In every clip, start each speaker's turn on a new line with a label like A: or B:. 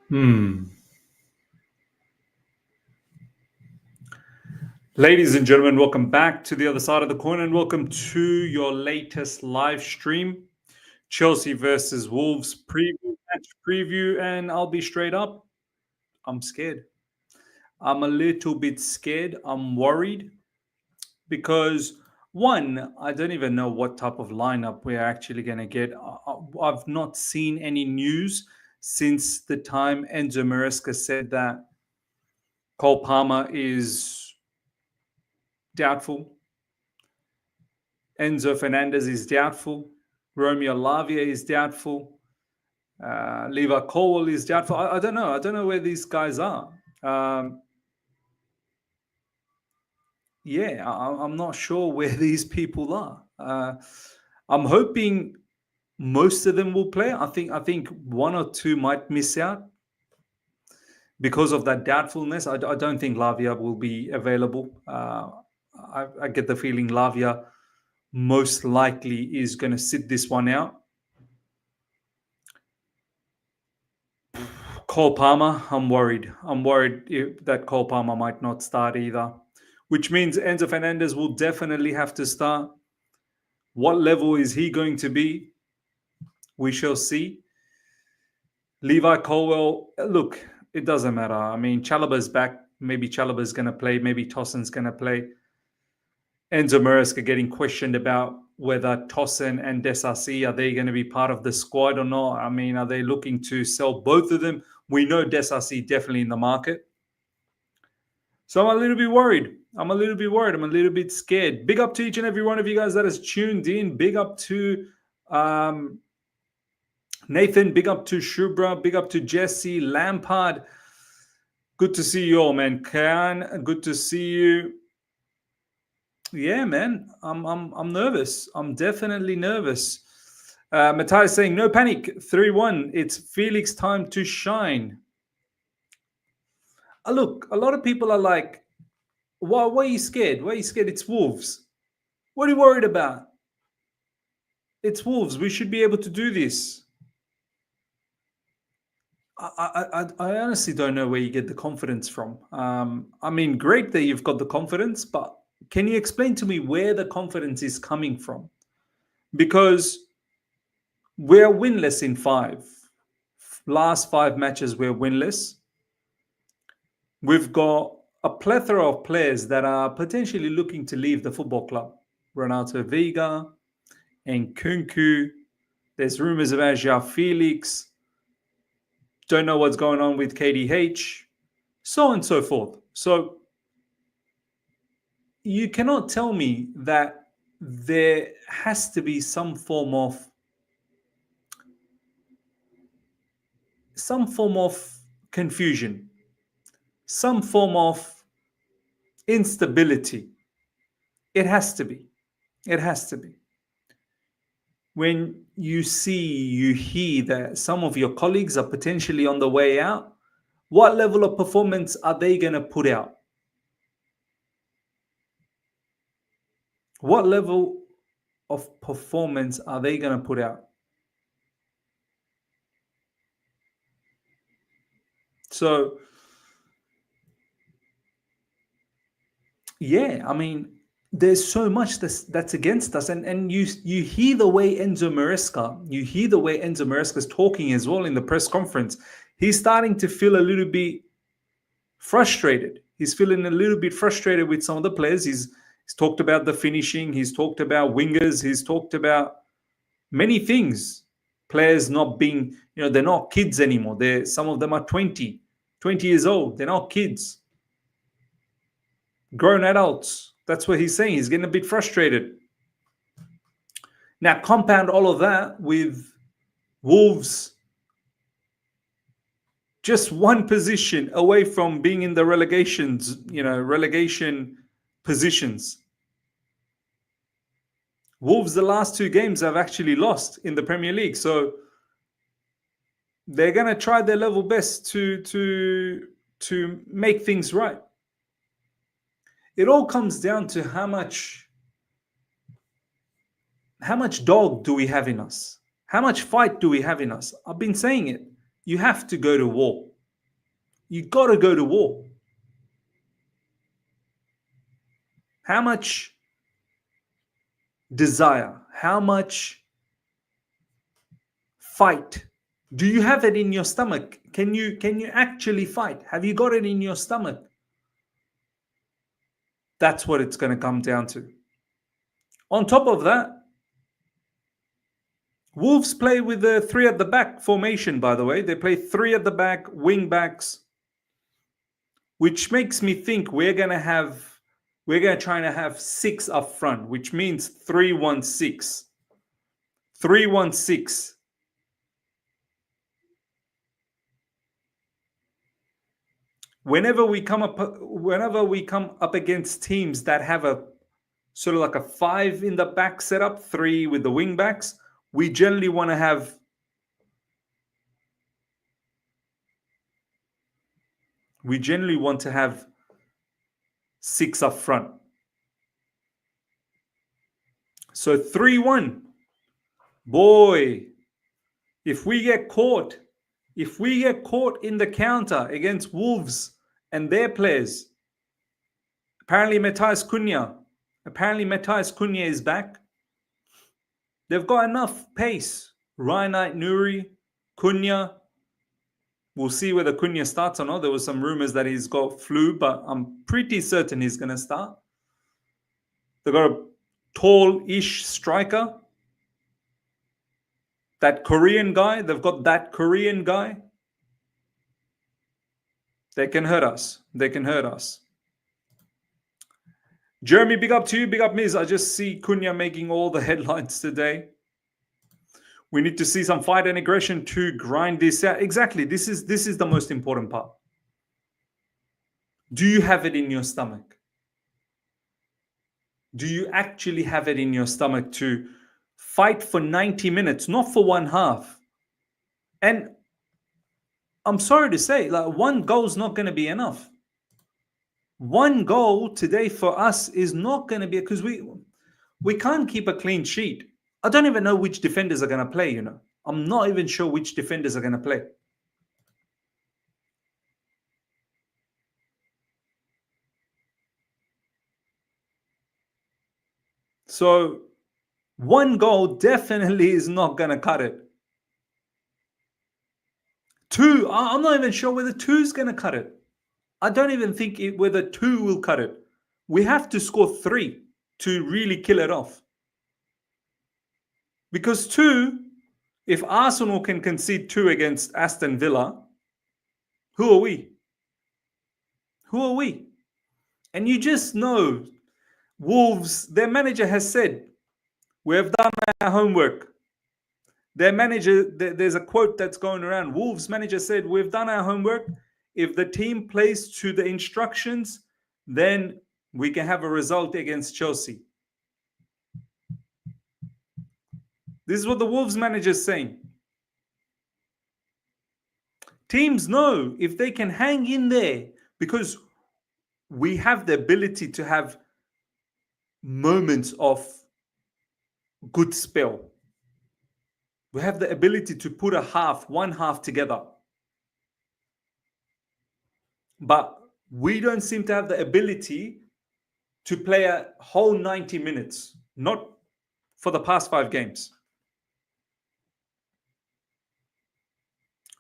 A: Hmm. Ladies and gentlemen, welcome back to the other side of the coin and welcome to your latest live stream. Chelsea versus Wolves match preview, and I'll be straight up. I'm scared. I'm a little bit scared. I'm worried because one, I don't even know what type of lineup we're actually going to get. I've not seen any news since the time Enzo Maresca said that Cole Palmer is doubtful. Enzo Fernandez is doubtful. Romeo Lavia is doubtful. Levi Colwell is doubtful. I don't know. I don't know where these guys are. Um, I'm not sure where these people are. I'm hoping most of them will play. I think one or two might miss out because of that doubtfulness. I don't think Lavia will be available. I get the feeling Lavia most likely is going to sit this one out. Cole Palmer, I'm worried. I'm worried that Cole Palmer might not start either, which means Enzo Fernandez will definitely have to start. What level is he going to be? We shall see. Levi Colwell, look, it doesn't matter. I mean, Chalobah's back. Maybe Chalobah's going to play. Maybe Tossen's going to play. Enzo Maresca getting questioned about whether Tossen and Desasi, are they going to be part of the squad or not? I mean, are they looking to sell both of them? We know Desasi definitely in the market. So I'm a little bit worried. I'm a little bit scared. Big up to each and every one of you guys that has tuned in. Big up to Nathan. Big up to Shubra. Big up to Jesse. Lampard. Good to see you all, man. Khan, good to see you. Yeah, man. I'm nervous. I'm definitely nervous. Matthias saying, no panic. 3-1. It's Felix time to shine. Look, a lot of people are like, why are you scared? Why are you scared? It's Wolves. What are you worried about? It's Wolves. We should be able to do this. I honestly don't know where you get the confidence from. I mean, great that you've got the confidence, but can you explain to me where the confidence is coming from? Because we're winless in five. Last 5 matches, we're winless. We've got a plethora of players that are potentially looking to leave the football club. Renato Vega and Kunku. There's rumors about João Felix. Don't know what's going on with KDH, so on and so forth. So you cannot tell me that there has to be some form of confusion, some form of instability. It has to be. It has to be. When you hear that some of your colleagues are potentially on the way out, what level of performance are they going to put out? What level of performance are they going to put out? So, yeah, I mean, there's so much that's against us, and you hear the way Enzo Maresca is talking as well in the press conference. He's starting to feel a little bit frustrated. He's feeling a little bit frustrated with some of the players. He's talked about the finishing. He's talked about wingers. He's talked about many things. Players not being, they're not kids anymore. Some of them are 20 years old. They're not kids. Grown adults. That's what he's saying. He's getting a bit frustrated. Now, compound all of that with Wolves just one position away from being in the relegation positions. Wolves, the last 2 games, have actually lost in the Premier League. So they're going to try their level best to make things right. It all comes down to how much dog do we have in us? How much fight do we have in us? I've been saying it. You have to go to war. You got to go to war. How much desire, how much fight do you have it in your stomach? Can you actually fight? Have you got it in your stomach? That's what it's going to come down to. On top of that, Wolves play with the three at the back formation, by the way. They play three at the back, wing backs, which makes me think we're going to try to have six up front, which means 3-1-6. 3-1-6. Whenever we come up against teams that have a sort of like a 5 in the back setup, 3 with the wing backs, we generally want to have six up front. So 3-1. Boy, if we get caught in the counter against Wolves and their players, apparently Matthias Cunha is back. They've got enough pace. Reinhard, Nuri, Cunha. We'll see whether Cunha starts or not. There was some rumors that he's got flu, but I'm pretty certain he's going to start. They've got a tall-ish striker. That Korean guy. They've got that Korean guy. They can hurt us. Jeremy, big up to you. Big up, Miz. I just see Cunha making all the headlines today. We need to see some fight and aggression to grind this out. Exactly. This is the most important part. Do you have it in your stomach? Do you actually have it in your stomach to fight for 90 minutes, not for one half? And I'm sorry to say, like, one goal is not going to be enough. One goal today for us is not going to be, because we can't keep a clean sheet. I don't even know which defenders are going to play, I'm not even sure which defenders are going to play. So one goal definitely is not going to cut it. 2, I'm not even sure whether 2 is going to cut it. I don't even think whether 2 will cut it. We have to score 3 to really kill it off. Because 2, if Arsenal can concede 2 against Aston Villa, who are we? And you just know, Wolves, their manager has said, we have done our homework. Their manager, there's a quote that's going around. Wolves manager said, we've done our homework. If the team plays to the instructions, then we can have a result against Chelsea. This is what the Wolves manager is saying. Teams know if they can hang in there, because we have the ability to have moments of good spell. We have the ability to put one half together. But we don't seem to have the ability to play a whole 90 minutes, not for the past 5 games.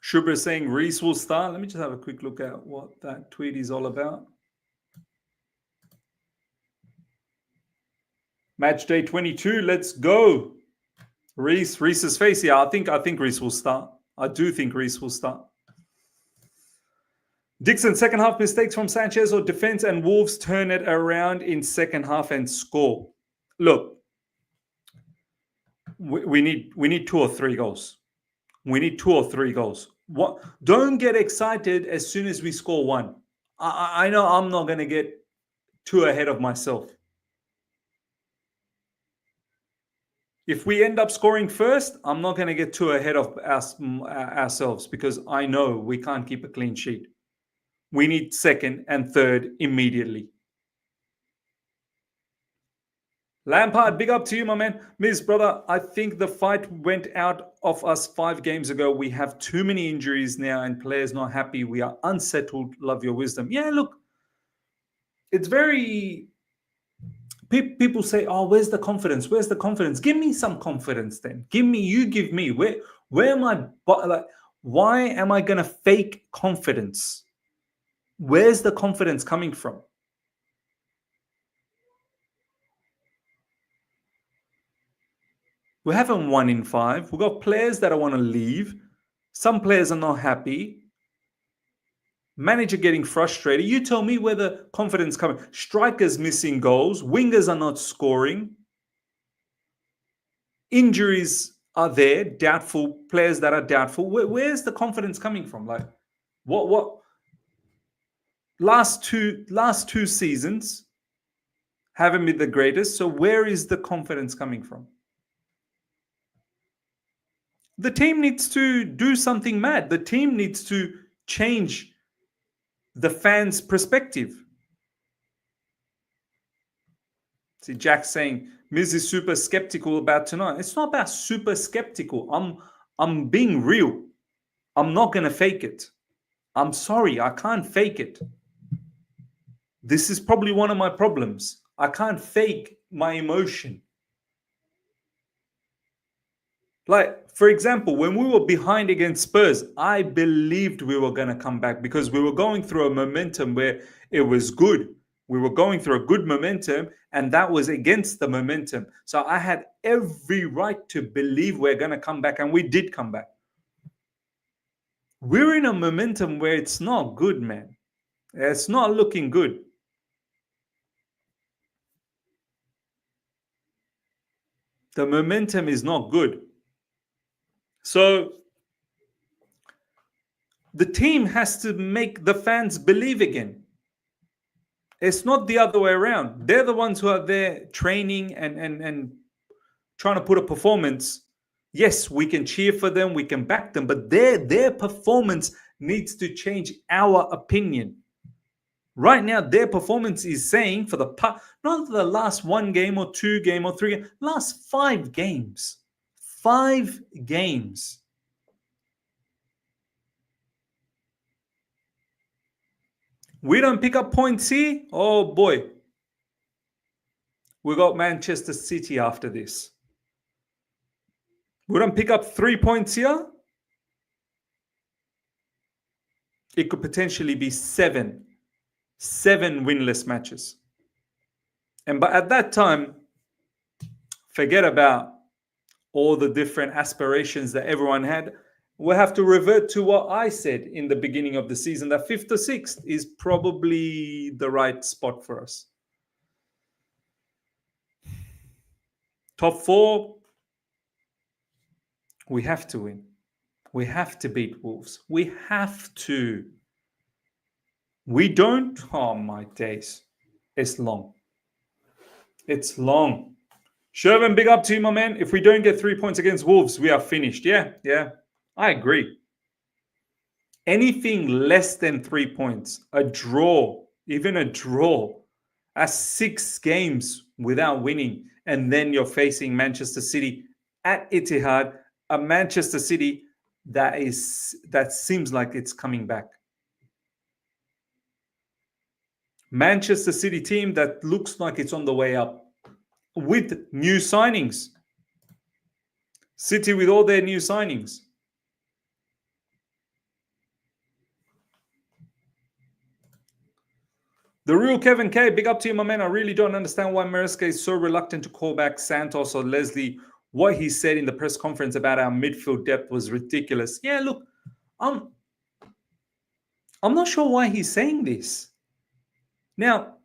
A: Shubra is saying Reece will start. Let me just have a quick look at what that tweet is all about. Match day 22. Let's go. Reece's face. Yeah, I think Reece will start. I do think Reece will start. Dixon, second half mistakes from Sanchez or defense, and Wolves turn it around in second half and score. Look, we need 2 or 3 goals. We need 2 or 3 goals. Don't get excited as soon as we score 1. I know I'm not going to get too ahead of myself. If we end up scoring first, I'm not going to get too ahead of ourselves, because I know we can't keep a clean sheet. We need second and third immediately. Lampard, big up to you, my man. Miss, brother, I think the fight went out of us 5 games ago. We have too many injuries now and players not happy. We are unsettled. Love your wisdom. Yeah, look, it's very. People say, "Oh, where's the confidence? Where's the confidence? Give me some confidence, then. Give me. Where am I? Like, why am I gonna fake confidence? Where's the confidence coming from? We haven't won in 5. We've got players that want to leave. Some players are not happy. Manager getting frustrated. You tell me where the confidence coming. Strikers missing goals. Wingers are not scoring. Injuries are there. Doubtful players that are doubtful. Where's the confidence coming from? Like, what? Last two seasons haven't been the greatest. So where is the confidence coming from? The team needs to do something mad. The team needs to change the fans' perspective. See, Jack's saying Miz is super skeptical about tonight. It's not about super skeptical. I'm being real. I'm not gonna fake it. I'm sorry, I can't fake it. This is probably one of my problems. I can't fake my emotion. Like, for example, when we were behind against Spurs, I believed we were going to come back because we were going through a momentum where it was good. We were going through a good momentum, and that was against the momentum. So I had every right to believe we're going to come back, and we did come back. We're in a momentum where it's not good, man. It's not looking good. The momentum is not good. So the team has to make the fans believe again. It's not the other way around. They're the ones who are there training and trying to put a performance. Yes, we can cheer for them, we can back them, but their performance needs to change our opinion. Right now, their performance is saying for not the last 1 game or 2 game or 3 games, last 5 games. 5 games. We don't pick up points here. Oh boy. We got Manchester City after this. We don't pick up 3 points here. It could potentially be 7 winless matches. But at that time, forget about all the different aspirations that everyone had. We'll have to revert to what I said in the beginning of the season, that 5th or 6th is probably the right spot for us. Top 4, we have to win. We have to beat Wolves. We have to. We don't. Oh my days. It's long. It's long. Shervin, big up to you, my man. If we don't get 3 points against Wolves, we are finished. Yeah. I agree. Anything less than 3 points, a draw, even a draw, that's 6 games without winning. And then you're facing Manchester City at Etihad, a Manchester City that seems like it's coming back. Manchester City team that looks like it's on the way up with new signings. City with all their new signings. The real Kevin K, big up to you, my man. I really don't understand why Maresca is so reluctant to call back Santos or Leslie. What he said in the press conference about our midfield depth was ridiculous. Yeah, look, I'm not sure why he's saying this. Now,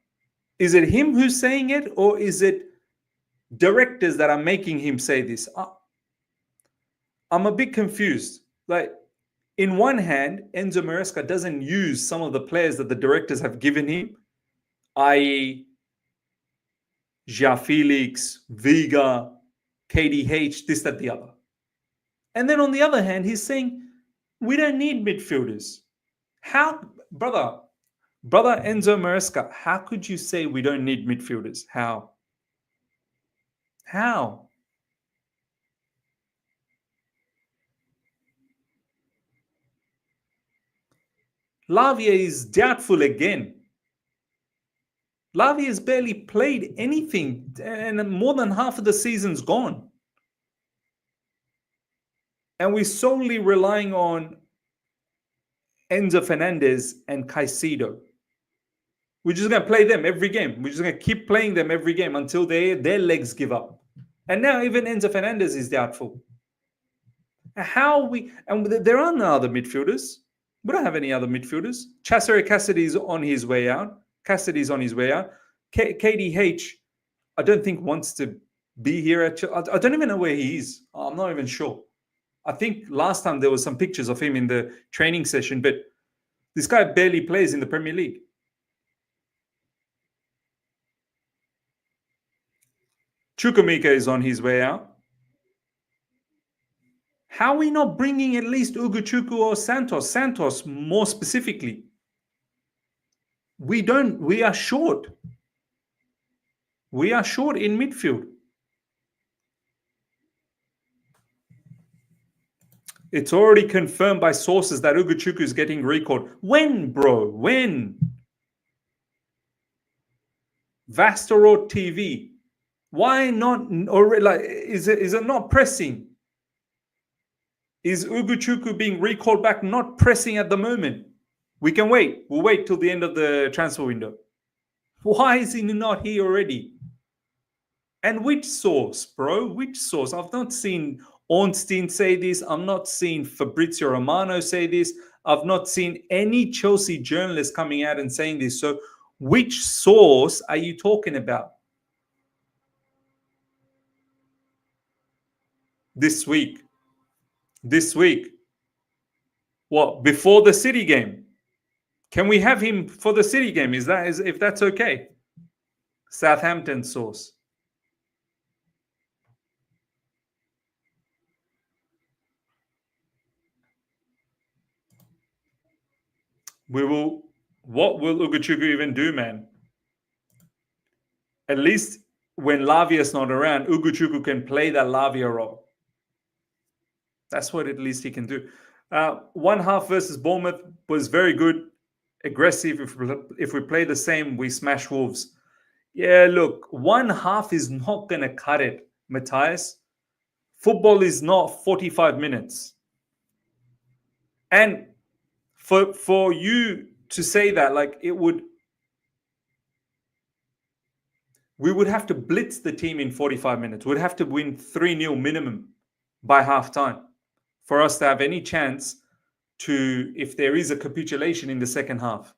A: is it him who's saying it, or is it directors that are making him say this? I'm a bit confused. Like, in one hand, Enzo Maresca doesn't use some of the players that the directors have given him, i.e., Ja Felix, Vega, KDH, this, that, the other. And then on the other hand, he's saying, we don't need midfielders. How, brother Enzo Maresca, how could you say we don't need midfielders? How? How? Lavia is doubtful again. Lavia has barely played anything, and more than half of the season's gone. And we're solely relying on Enzo Fernandez and Caicedo. We're just gonna play them every game. We're just gonna keep playing them every game until their legs give up. And now even Enzo Fernandez is doubtful. How we and there are no other midfielders. We don't have any other midfielders. Cesare Cassidy's on his way out. Cassidy's on his way out. KDH, I don't think wants to be here. I don't even know where he is. I'm not even sure. I think last time there was some pictures of him in the training session, but this guy barely plays in the Premier League. Chukwuemeka is on his way out. How are we not bringing at least Ugochukwu or Santos? Santos, more specifically. We are short. We are short in midfield. It's already confirmed by sources that Ugochukwu is getting recalled. When, bro? When? Vastaroth TV. Why not? Or like, is it not pressing? Is Ugochukwu being recalled back not pressing at the moment? We can wait. We'll wait till the end of the transfer window. Why is he not here already? And which source, bro? Which source? I've not seen Ornstein say this. I've not seen Fabrizio Romano say this. I've not seen any Chelsea journalist coming out and saying this. So which source are you talking about? This week. This week. What? Before the City game? Can we have him for the City game? If that's okay? Southampton source. What will Ugochukwu even do, man? At least when Lavia's not around, Ugochukwu can play that Lavia role. That's what at least he can do. One half versus Bournemouth was very good, aggressive. If we play the same, we smash Wolves. Yeah, look, one half is not going to cut it, Matthias. Football is not 45 minutes. And for you to say that, like, we would have to blitz the team in 45 minutes. We'd have to win 3-0 minimum by halftime for us to have any chance to, if there is a capitulation in the second half.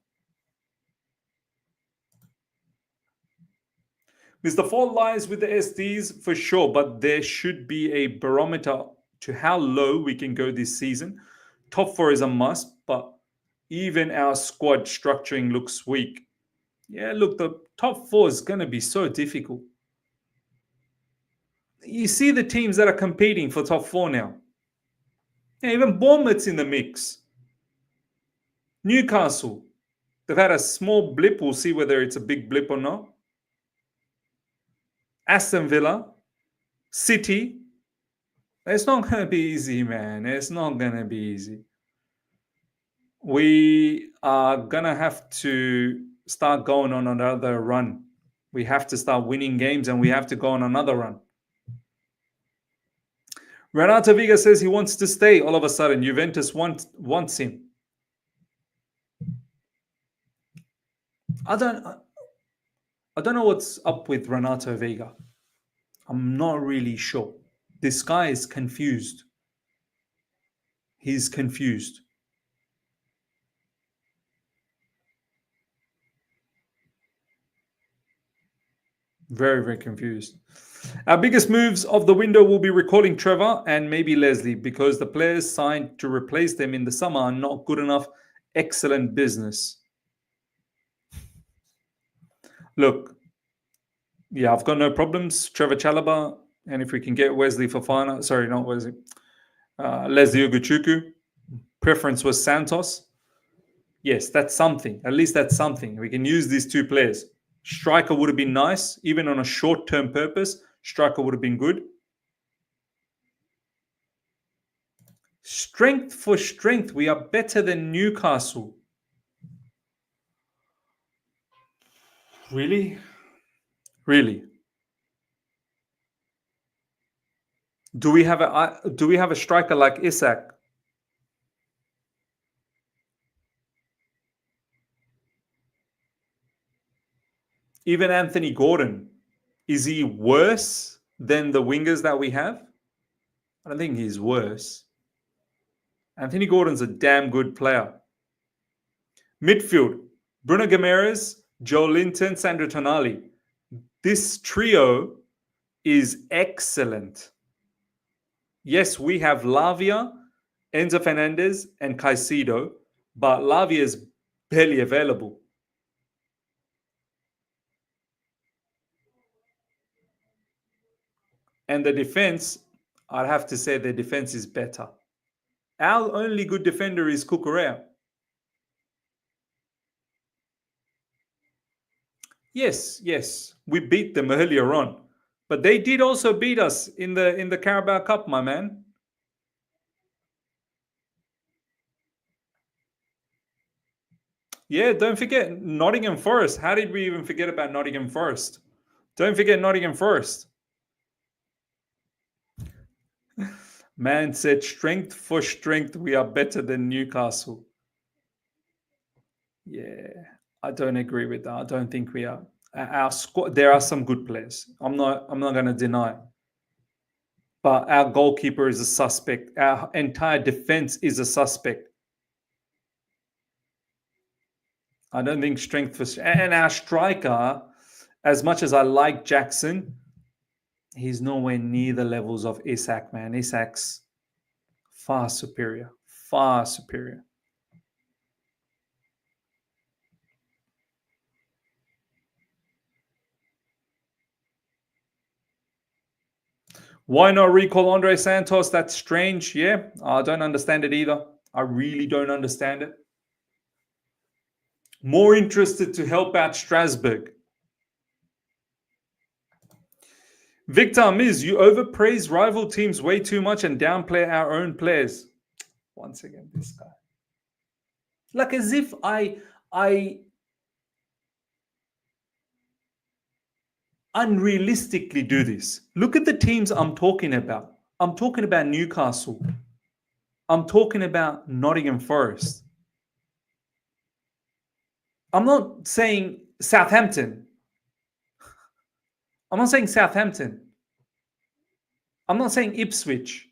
A: Mr. Fall lies with the SDs for sure, but there should be a barometer to how low we can go this season. Top 4 is a must, but even our squad structuring looks weak. Yeah, look, the top 4 is going to be so difficult. You see the teams that are competing for top 4 now. Yeah, even Bournemouth's in the mix. Newcastle, they've had a small blip. We'll see whether it's a big blip or not. Aston Villa, City. It's not going to be easy, man. It's not going to be easy. We are going to have to start going on another run. We have to start winning games and we have to go on another run. Renato Viga says he wants to stay. All of a sudden, Juventus wants him. I don't know what's up with Renato Vega. I'm not really sure. This guy is confused. He's confused. Very, very confused. Our biggest moves of the window will be recalling Trevor and maybe Leslie because the players signed to replace them in the summer are not good enough. Excellent business. Look, yeah, I've got no problems. Trevor Chalobah, and if we can get Wesley Fofana, sorry, not Wesley, Leslie Ugochukwu. Preference was Santos. Yes, that's something. At least that's something. We can use these two players. Striker would have been nice, even on a short-term purpose. Striker would have been good. Strength for strength, we are better than Newcastle. Really? Really? Do we have a striker like Isak? Even Anthony Gordon, is he worse than the wingers that we have? I don't think he's worse. Anthony Gordon's a damn good player. Midfield, Bruno Guimaraes, Joe Linton, Sandro Tonali. This trio is excellent. Yes, we have Lavia, Enzo Fernandez, and Caicedo, but Lavia is barely available. And the defense, I'd have to say the defense is better. Our only good defender is Cucurella. Yes, we beat them earlier on, but they did also beat us in the Carabao Cup, my man. Yeah, don't forget Nottingham Forest. How did we even forget about Nottingham Forest? Don't forget Nottingham Forest. Man said, strength for strength, we are better than Newcastle. Yeah, I don't agree with that. I don't think we are. Our squad, there are some good players. I'm not going to deny. But our goalkeeper is a suspect. Our entire defense is a suspect. I don't think strength for, and our striker, as much as I like Jackson, he's nowhere near the levels of Isak, man. Isak's far superior. Far superior. Why not recall Andre Santos? That's strange. Yeah, I don't understand it either. I really don't understand it. More interested to help out Strasbourg. Victor Miz, you overpraise rival teams way too much and downplay our own players. Once again, this guy. Like as if I unrealistically do this. Look at the teams I'm talking about. I'm talking about Newcastle. I'm talking about Nottingham Forest. I'm not saying Southampton. I'm not saying Southampton. I'm not saying Ipswich.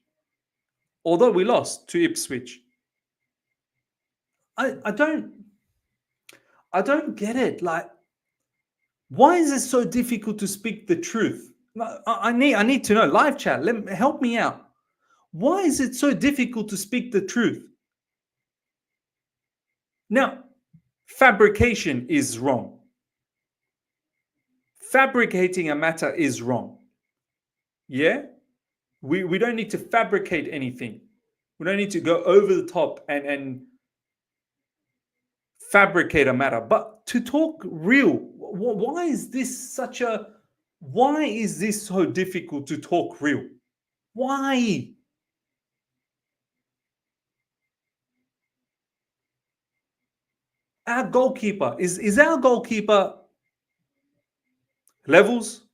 A: Although we lost to Ipswich. I don't get it. Like, why is it so difficult to speak the truth? I need to know. Live chat, help me out. Why is it so difficult to speak the truth? Now, fabrication is wrong. Fabricating a matter is wrong. Yeah? We don't need to fabricate anything. We don't need to go over the top and fabricate a matter. But to talk real, why is this so difficult to talk real? Why? Our goalkeeper, is our goalkeeper levels?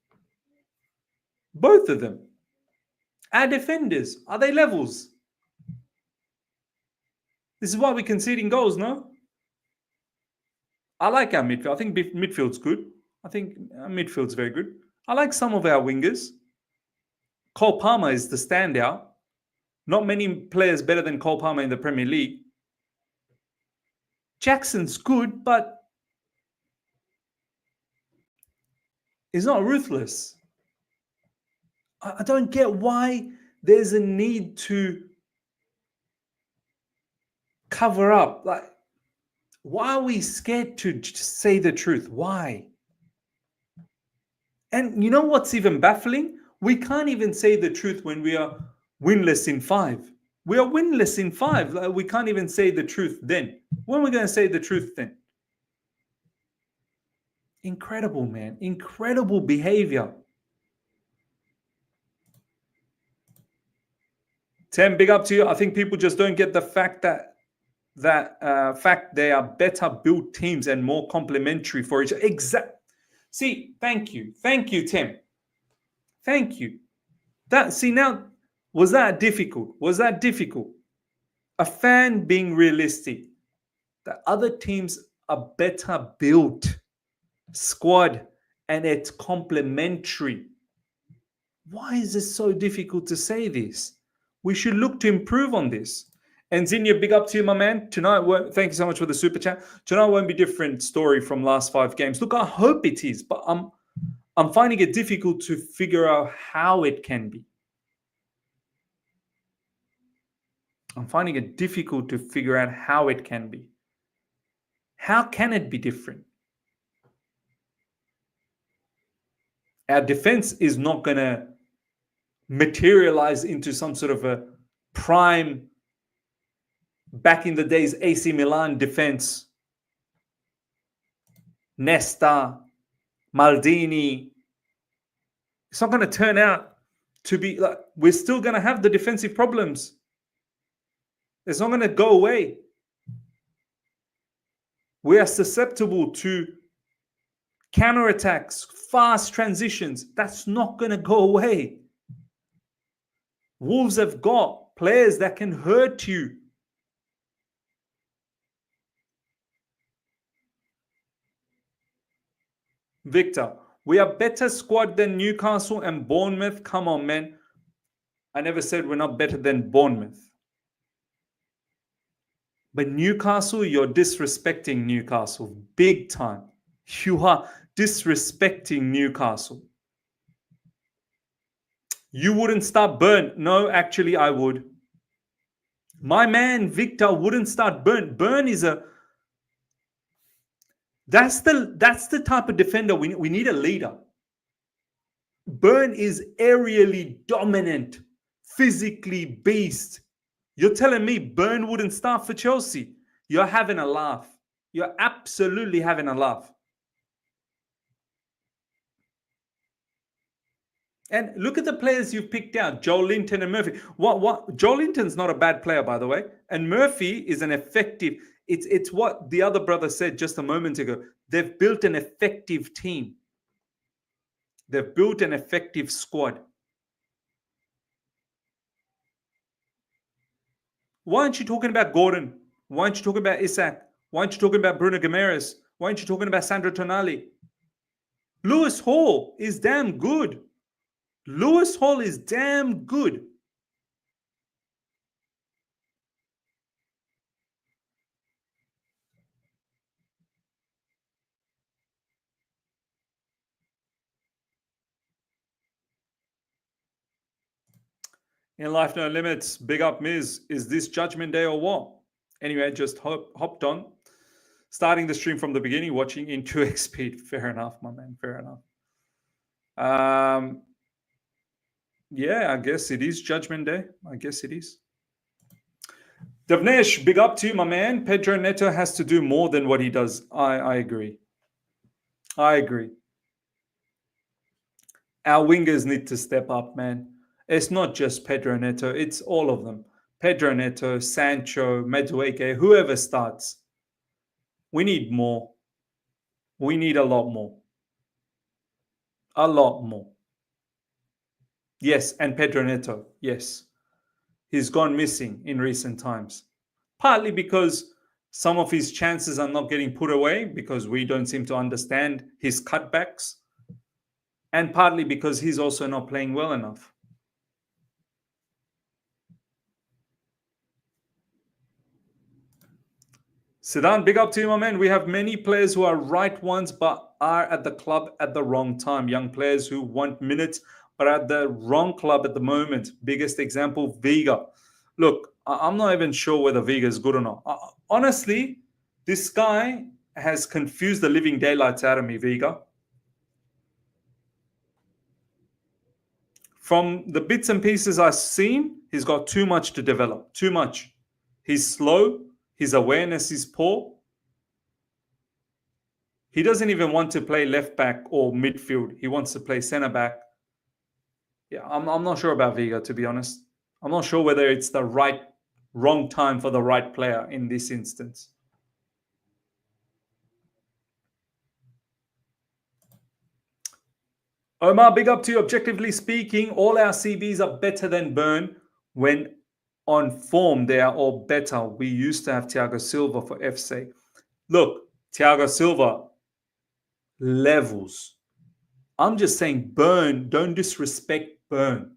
A: Both of them. Our defenders, are they levels? This is why we're conceding goals, no? I like our midfield. I think midfield's good. I think our midfield's very good. I like some of our wingers. Cole Palmer is the standout. Not many players better than Cole Palmer in the Premier League. Jackson's good, but he's not ruthless. I don't get why there's a need to cover up. Like, why are we scared to just say the truth? Why? And you know what's even baffling? We can't even say the truth when we are winless in 5. We are winless in 5. Like, we can't even say the truth then. When are we going to say the truth then? Incredible, man. Incredible behavior. Tim, big up to you. I think people just don't get the fact that they are better built teams and more complementary for each other. See, thank you, Tim. Thank you. Now, was that difficult? Was that difficult? A fan being realistic. The other teams are better built squad and it's complementary. Why is it so difficult to say this? We should look to improve on this. And Zinnia, big up to you, my man. Tonight, thank you so much for the super chat. Tonight won't be different story from last 5 games. Look, I hope it is, but I'm finding it difficult to figure out how it can be. I'm finding it difficult to figure out how it can be. How can it be different? Our defense is not going to materialize into some sort of a prime back in the days AC Milan defense. Nesta, Maldini. It's not going to turn out to be like, we're still going to have the defensive problems. It's not going to go away. We are susceptible to counterattacks, fast transitions. That's not going to go away. Wolves have got players that can hurt you. Victor, we are better squad than Newcastle and Bournemouth. Come on, man. I never said we're not better than Bournemouth. But Newcastle, you're disrespecting Newcastle big time. You are disrespecting Newcastle. You wouldn't start Burn. No, actually, I would. My man Victor wouldn't start Burn. Burn is a... That's the type of defender we need a leader. Burn is aerially dominant, physically beast. You're telling me Burn wouldn't start for Chelsea? You're having a laugh. You're absolutely having a laugh. And look at the players you've picked out, Joe Linton and Murphy. What? Joe Linton's not a bad player, by the way. And Murphy is an effective... It's what the other brother said just a moment ago. They've built an effective team. They've built an effective squad. Why aren't you talking about Gordon? Why aren't you talking about Isak? Why aren't you talking about Bruno Guimaraes? Why aren't you talking about Sandro Tonali? Lewis Hall is damn good. Lewis Hall is damn good. In Life No Limits, big up Miz. Is this Judgment Day or what? Anyway, just hopped on. Starting the stream from the beginning, watching in 2x speed. Fair enough, my man. Fair enough. Yeah, I guess it is Judgment Day. I guess it is. Davnesh, big up to you, my man. Pedro Neto has to do more than what he does. I agree. I agree. Our wingers need to step up, man. It's not just Pedro Neto. It's all of them. Pedro Neto, Sancho, Madueke, whoever starts. We need more. We need a lot more. A lot more. Yes, and Pedro Neto, yes. He's gone missing in recent times. Partly because some of his chances are not getting put away because we don't seem to understand his cutbacks. And partly because he's also not playing well enough. Sedan, big up to you, my man. We have many players who are right ones but are at the club at the wrong time. Young players who want minutes but are at the wrong club at the moment. Biggest example, Vega. Look, I'm not even sure whether Vega is good or not. Honestly, this guy has confused the living daylights out of me, Vega. From the bits and pieces I've seen, he's got too much to develop. Too much. He's slow. His awareness is poor. He doesn't even want to play left back or midfield. He wants to play centre back. Yeah, I'm not sure about Vega, to be honest. I'm not sure whether it's the wrong time for the right player in this instance. Omar, big up to you. Objectively speaking, all our CVs are better than Burn. When on form, they are all better. We used to have Thiago Silva for FC. Look, Thiago Silva levels. I'm just saying, Burn, don't disrespect Burn.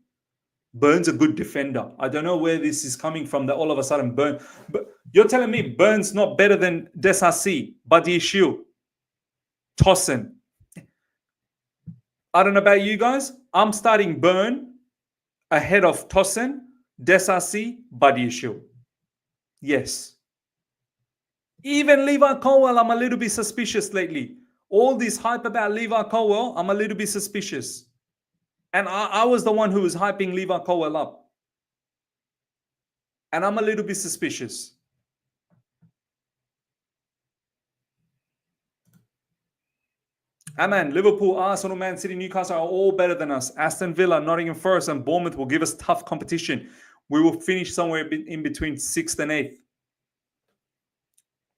A: Burn's a good defender. I don't know where this is coming from that all of a sudden Burn. But you're telling me Burn's not better than Desasi, Buddy Shield, Tossen. I don't know about you guys. I'm starting Burn ahead of Tossen, Desasi, Buddy Shield. Yes. Even Levi Colwell, I'm a little bit suspicious lately. All this hype about Levi Colwell, I'm a little bit suspicious. And I was the one who was hyping Levi Colwell up. And I'm a little bit suspicious. Man, Liverpool, Arsenal, Man City, Newcastle are all better than us. Aston Villa, Nottingham Forest, and Bournemouth will give us tough competition. We will finish somewhere in between 6th and 8th.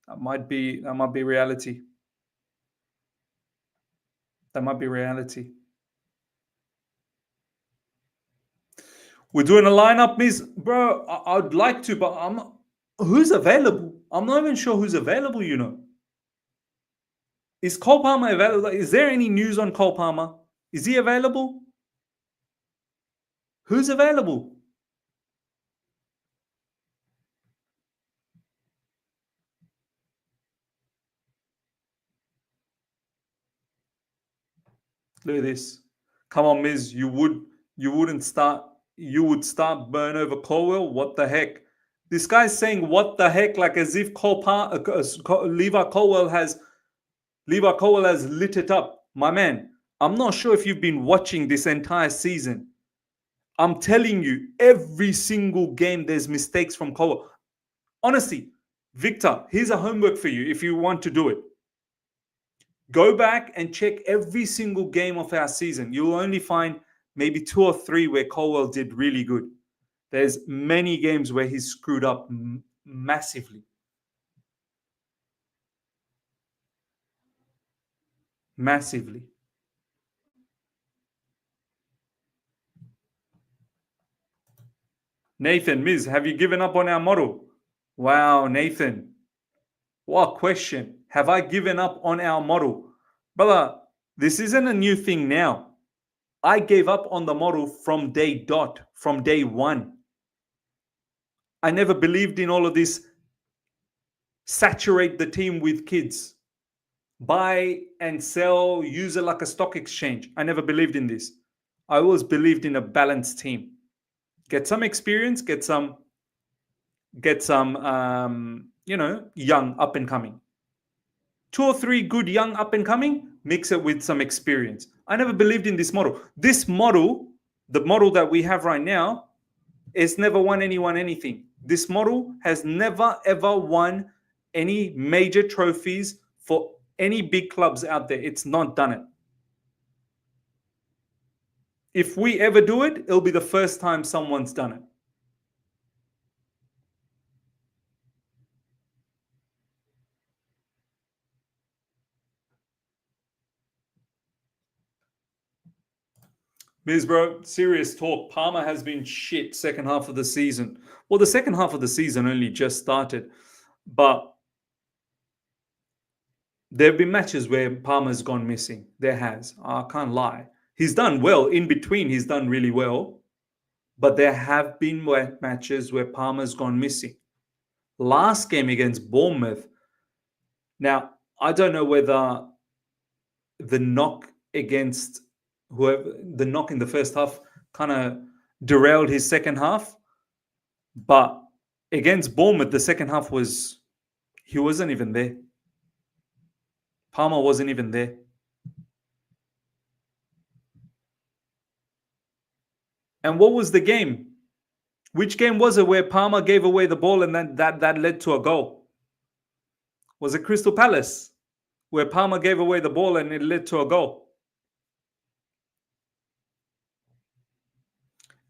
A: That might be reality. That might be reality. We're doing a lineup, Miss. Bro, I'd like to, but who's available? I'm not even sure who's available, you know. Is Cole Palmer available? Is there any news on Cole Palmer? Is he available? Who's available? Look at this. Come on, Miz. You would start Burn over Colwell? What the heck? This guy's saying what the heck, like as if Levi Colwell has lit it up. My man, I'm not sure if you've been watching this entire season. I'm telling you, every single game there's mistakes from Colwell. Honestly, Victor, here's a homework for you if you want to do it. Go back and check every single game of our season. You'll only find maybe 2 or 3 where Colwell did really good. There's many games where he's screwed up massively. Massively. Nathan, Miz, have you given up on our model? Wow, Nathan. What question. Have I given up on our model? Brother, this isn't a new thing now. I gave up on the model from day 1. I never believed in all of this saturate the team with kids, buy and sell, use it like a stock exchange. I never believed in this. I always believed in a balanced team. Get some experience, get some young up and coming. 2 or 3 good young up and coming, mix it with some experience. I never believed in this model. This model, the model that we have right now, it's never won anyone anything. This model has never ever won any major trophies for any big clubs out there. It's not done it. If we ever do it, it'll be the first time someone's done it. Miz, bro, serious talk. Palmer has been shit second half of the season. Well, the second half of the season only just started, but there have been matches where Palmer's gone missing. There has. I can't lie. He's done well. In between, he's done really well. But there have been matches where Palmer's gone missing. Last game against Bournemouth. Now, I don't know whether the knock against the knock in the first half kind of derailed his second half. But against Bournemouth, the second half he wasn't even there. Palmer wasn't even there. And what was the game? Which game was it where Palmer gave away the ball and then that led to a goal? Was it Crystal Palace where Palmer gave away the ball and it led to a goal?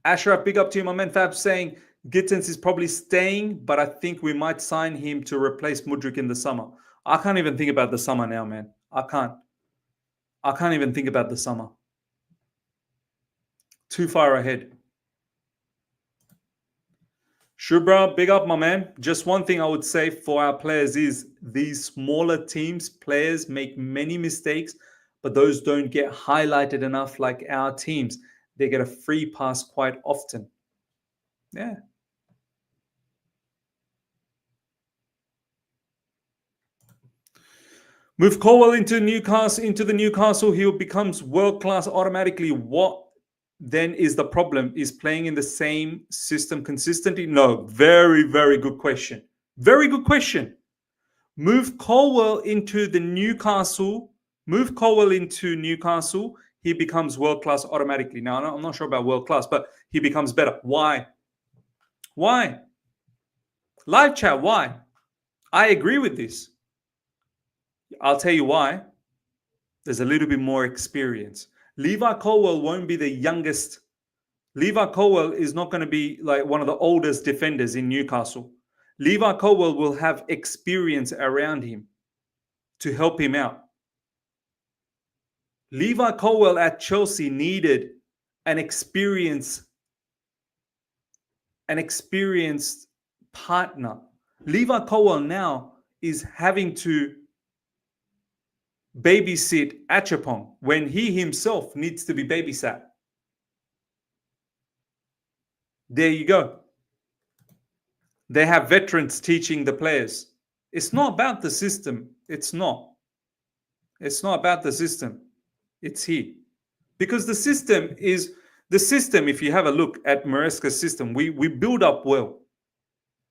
A: Ashraf, big up to you, my man. Fab saying Gittins is probably staying, but I think we might sign him to replace Mudryk in the summer. I can't even think about the summer now, man. I can't. I can't even think about the summer. Too far ahead. Shubra, big up, my man. Just one thing I would say for our players is these smaller teams, players make many mistakes, but those don't get highlighted enough like our teams. They get a free pass quite often. Yeah. Move Colwell into the Newcastle, he becomes world class automatically. What then is the problem? Is playing in the same system consistently? No. Very, very good question. Very good question. Move Colwell into the Newcastle. Move Colwell into Newcastle. He becomes world class automatically. Now, I'm not sure about world class, but he becomes better. Why? Why? Live chat, why? I agree with this. I'll tell you why. There's a little bit more experience. Levi Colwell won't be the youngest. Levi Colwell is not going to be like one of the oldest defenders in Newcastle. Levi Colwell will have experience around him to help him out. Levi Colwell at Chelsea needed an experienced partner. Levi Colwell now is having to babysit Achapong when he himself needs to be babysat. There you go. They have veterans teaching the players. It's not about the system. It's not. It's not about the system. It's he. Because the system, if you have a look at Maresca's system, we build up well.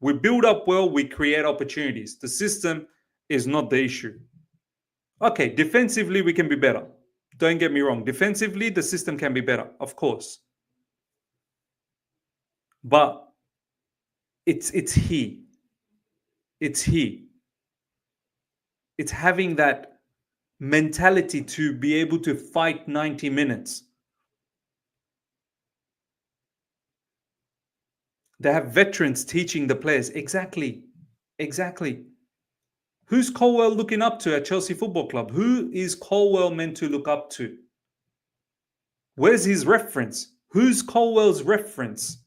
A: We build up well, we create opportunities. The system is not the issue. Okay, defensively, we can be better. Don't get me wrong. Defensively, the system can be better, of course. But it's he. It's he. It's having that mentality to be able to fight 90 minutes. They have veterans teaching the players. Exactly. Who's Colwell looking up to at Chelsea Football Club? Who is Colwell meant to look up to? Where's his reference? Who's Colwell's reference?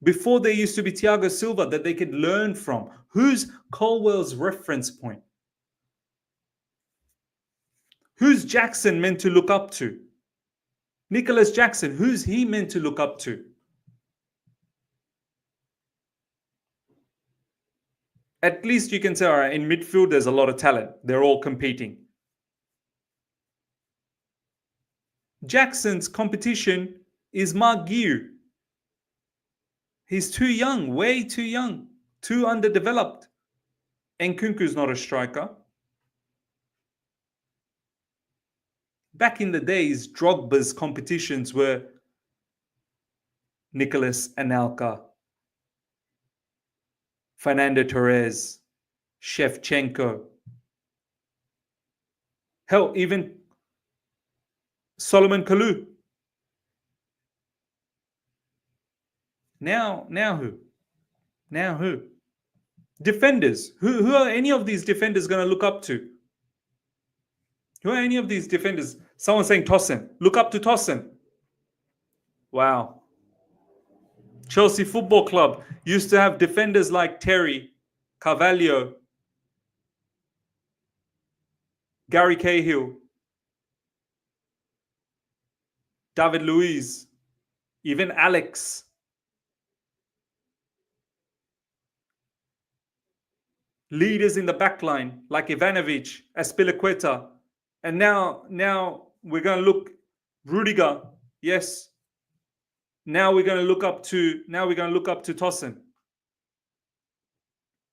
A: Before there used to be Thiago Silva that they could learn from. Who's Colwell's reference point? Who's Jackson meant to look up to? Nicholas Jackson, who's he meant to look up to? At least you can say, all right, in midfield, there's a lot of talent. They're all competing. Jackson's competition is Mark Guiu. He's too young, way too young, too underdeveloped. Nkunku's not a striker. Back in the days, Drogba's competitions were Nicolas Anelka, Fernando Torres, Shevchenko. Hell, even Solomon Kalou. Now who? Now who? Defenders. Who are any of these defenders going to look up to? Who are any of these defenders? Someone saying Tosin. Look up to Tosin. Wow. Chelsea Football Club used to have defenders like Terry, Carvalho, Gary Cahill, David Luiz, even Alex. Leaders in the backline like Ivanovic, Aspilicueta. And now we're going to look Rudiger. Yes. Now we're going to look up to Tosin.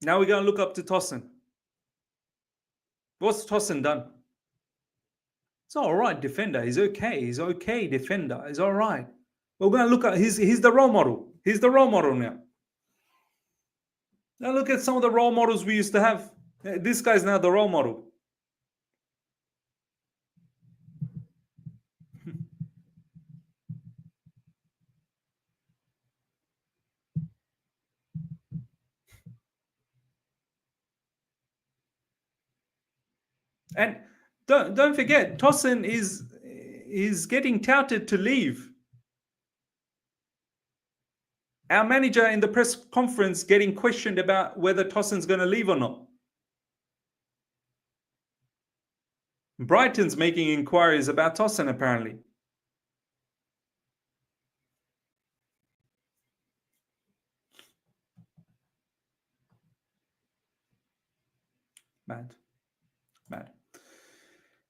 A: Now we're going to look up to Tosin. What's Tosin done? He's all right defender. He's okay defender. He's all right. We're going to look at he's the role model. He's the role model now. Now look at some of the role models we used to have. This guy's now the role model. And don't forget, Tosin is getting touted to leave. Our manager in the press conference getting questioned about whether Tosin's going to leave or not. Brighton's making inquiries about Tosin apparently. Mad. Mad.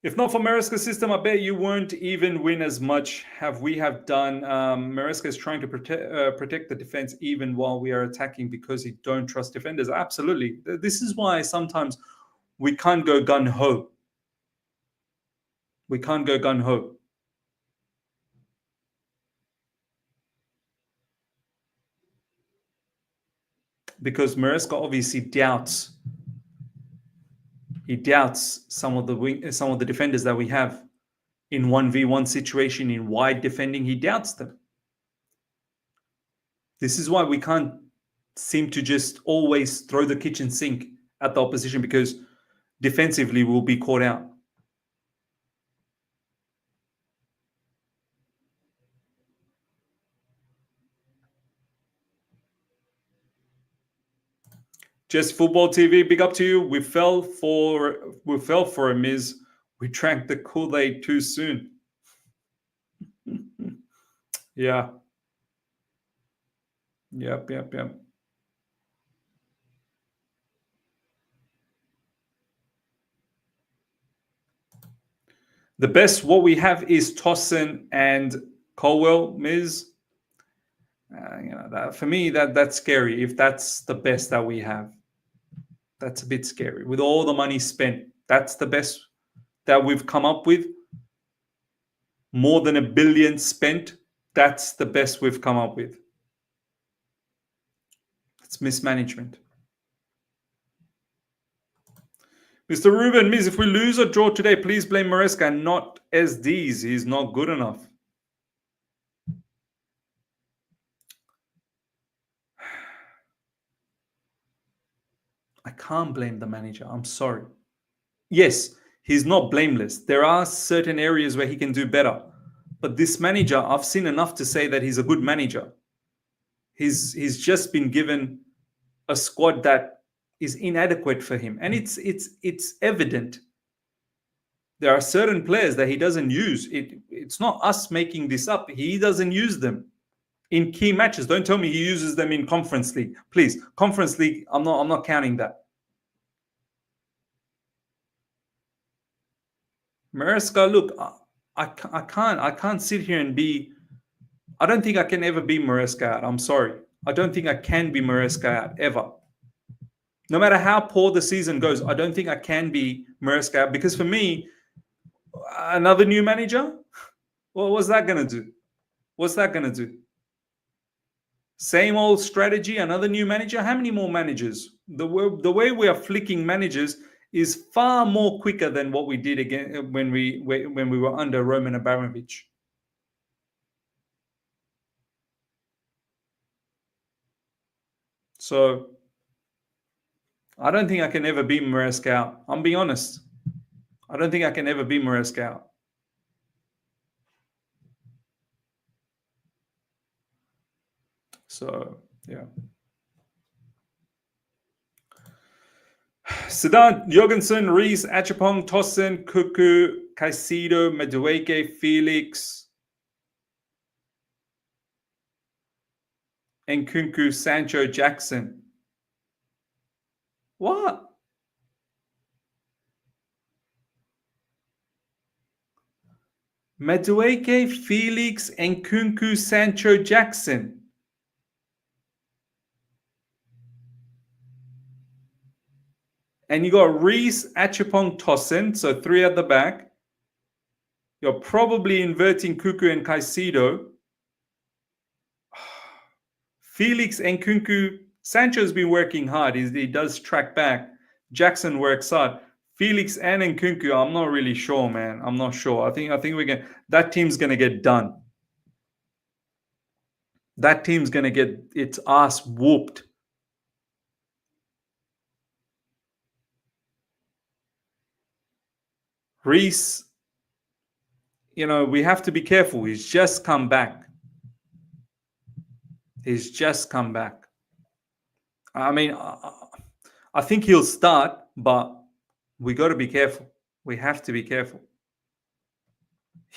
A: If not for Maresca's system, I bet you won't even win as much have we have done. Maresca is trying to protect the defense even while we are attacking because he don't trust defenders. Absolutely. This is why sometimes we can't go gun ho. We can't go gun ho. Because Maresca obviously doubts. He doubts some of the defenders that we have in 1v1 situation in wide defending. He doubts them. This is why we can't seem to just always throw the kitchen sink at the opposition, because defensively we'll be caught out. Just Football TV, big up to you. We fell for a miss. We drank the Kool-Aid too soon. Yeah. Yep. The best what we have is Tosin and Colwell, Miz. That, for me, that's scary. If that's the best that we have, that's a bit scary. With all the money spent, that's the best that we've come up with. More than $1 billion spent. That's the best we've come up with. It's mismanagement. Mr. Ruben, Miz, if we lose or draw today, please blame Maresca and not SDs. He's not good enough. I can't blame the manager. I'm sorry. Yes, he's not blameless. There are certain areas where he can do better. But this manager, I've seen enough to say that he's a good manager. He's just been given a squad that is inadequate for him. And it's evident. There are certain players that he doesn't use. It's not us making this up. He doesn't use them in key matches. Don't tell me he uses them in Conference League. Please, Conference League, I'm not counting that. Maresca, look, I can't sit here and be. I don't think I can ever be Maresca out. I'm sorry. I don't think I can be Maresca out ever. No matter how poor the season goes, I don't think I can be Maresca out, because for me, another new manager, well, what's that going to do? What's that going to do? Same old strategy, another new manager. How many more managers? The way we are flicking managers is far more quicker than what we did again when we were under Roman Abramovich. So I don't think I can ever be Maresca out. I'm being honest. I don't think I can ever be Maresca out. So yeah. Sedan, Jorgensen, Reese, Achapong, Tosin, Kuku, Caicedo, Madueke, Felix, Nkunku, Sancho, Jackson. What? Madueke, Felix, Nkunku, Sancho, Jackson. And you got Reese, Achapong, Tosin, so 3 at the back. You're probably inverting Kuku and Caicedo. Felix and Nkunku. Sancho's been working hard. He does track back. Jackson works hard. Felix and Nkunku, I'm not really sure, man. I'm not sure. I think that team's gonna get done. That team's gonna get its ass whooped. Greece, we have to be careful. He's just come back. I mean, I think he'll start, but we got to be careful. We have to be careful.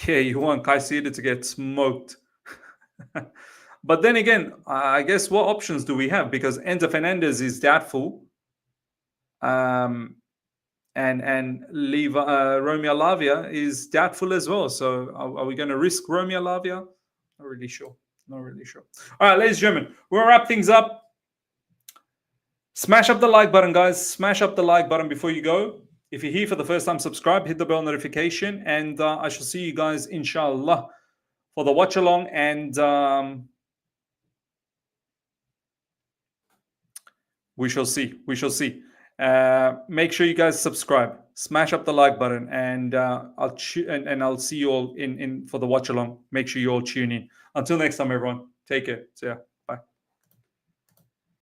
A: Yeah, you want Caicedo to get smoked. But then again, I guess what options do we have? Because Enzo Fernandez is doubtful. And Romeo Lavia is doubtful as well. So are we going to risk Romeo Lavia? Not really sure. All right, ladies and gentlemen, we'll wrap things up. Smash up the like button, guys. Smash up the like button before you go. If you're here for the first time, subscribe, hit the bell notification, and I shall see you guys, inshallah, for the watch along. And we shall see. Make sure you guys subscribe, smash up the like button, and I'll see you all in for the watch along. Make sure you all tune in. Until next time, everyone. Take care. See ya.